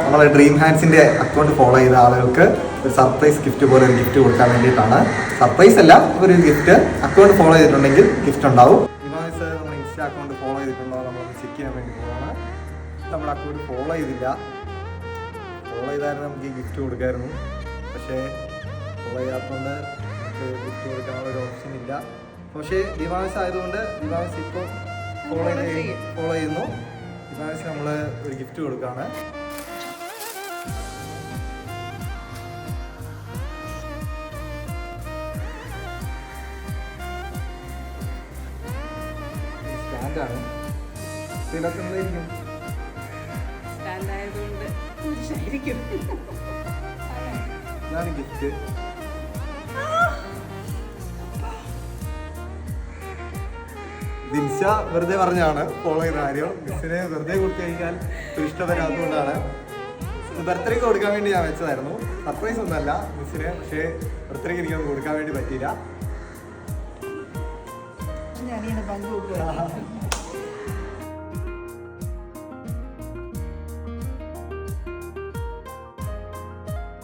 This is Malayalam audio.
നമ്മളെ ഡ്രീം ഹാൻഡ്സിൻ്റെ അക്കൗണ്ട് ഫോളോ ചെയ്ത ആളുകൾക്ക് ഒരു സർപ്രൈസ് ഗിഫ്റ്റ് പോലെ ഒരു ഗിഫ്റ്റ് കൊടുക്കാൻ വേണ്ടിയിട്ടാണ്. സർപ്രൈസ് അല്ല, ഒരു ഗിഫ്റ്റ്. അക്കൗണ്ട് ഫോളോ ചെയ്തിട്ടുണ്ടെങ്കിൽ ഗിഫ്റ്റ് ഉണ്ടാവും. ഡിവാൻസ് നമ്മുടെ ഇൻസ്റ്റാ അക്കൗണ്ട് ഫോളോ ചെയ്തിട്ടുണ്ടോ നമ്മൾ ചെക്ക് ചെയ്യാൻ വേണ്ടി പോവാണ്. നമ്മുടെ അക്കൗണ്ട് ഫോളോ ചെയ്തില്ല. ഫോളോ ചെയ്തായിരുന്നു നമുക്ക് ഈ ഗിഫ്റ്റ് കൊടുക്കായിരുന്നു. പക്ഷേ ഫോളോ ചെയ്യാത്തതുകൊണ്ട് നമുക്ക് ഗിഫ്റ്റ് കൊടുക്കാനുള്ള ഒരു ഓപ്ഷൻ ഇല്ല. പക്ഷേ ഡിവാൻസ് ആയതുകൊണ്ട് ഡിവാൻസ് ഇപ്പോൾ ഫോളോ ചെയ്യുന്നു. ഡിവാൻസ് നമ്മൾ ഒരു ഗിഫ്റ്റ് കൊടുക്കുകയാണ്. സ്റ്റാൻഡാണ്. ഇതൊക്കെ എന്തായിരിക്കും? ഇതാണ് ഗിഫ്റ്റ്. ദിൻഷ വെറുതെ പറഞ്ഞാണ് ഫോളോ ചെയ്ത കാര്യം. മിസ്സിനെ വെറുതെ കൊടുത്തു കഴിഞ്ഞാൽ ഇഷ്ടപ്പെടാത്തതുകൊണ്ടാണ്. ബർത്ത്ഡേക്ക് കൊടുക്കാൻ വേണ്ടി ഞാൻ വെച്ചതായിരുന്നു. സർപ്രൈസ് ഒന്നുമല്ല മിസ്സിന്. പക്ഷേ ബർത്ത്ഡേക്ക് എനിക്കത് കൊടുക്കാൻ വേണ്ടി പറ്റിയില്ല.